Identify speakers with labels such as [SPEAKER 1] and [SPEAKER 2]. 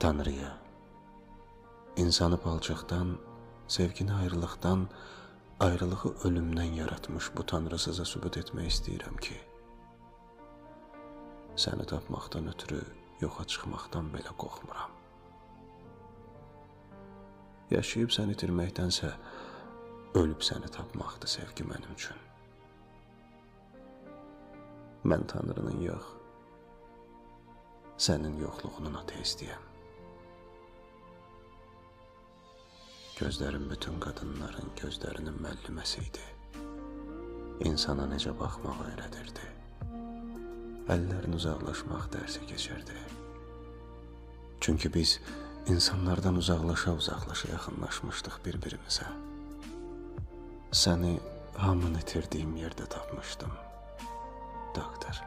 [SPEAKER 1] Tanrıya, insanı palçıqdan, sevgini ayrılıqdan, ayrılığı ölümdən yaratmış bu tanrısıza sübut etmək istəyirəm ki, səni tapmaqdan ötürü yoxa çıxmaqdan belə qorxmuram. Yaşayıb səni itirməkdənsə, ölüb səni tapmaqdır sevgi mənim üçün. Mən Tanrının yox, sənin yoxluğunun ateistiyəm. Gözlərim bütün qadınların gözlərinin müəlliməsi idi. İnsana necə baxmaq öyrədirdi. Əllərin uzaqlaşmaq dərsi keçirdi. Çünki biz insanlardan uzaqlaşa yaxınlaşmışdıq bir-birimizə. Səni hamın itirdiyim yerdə tapmışdım, doktor.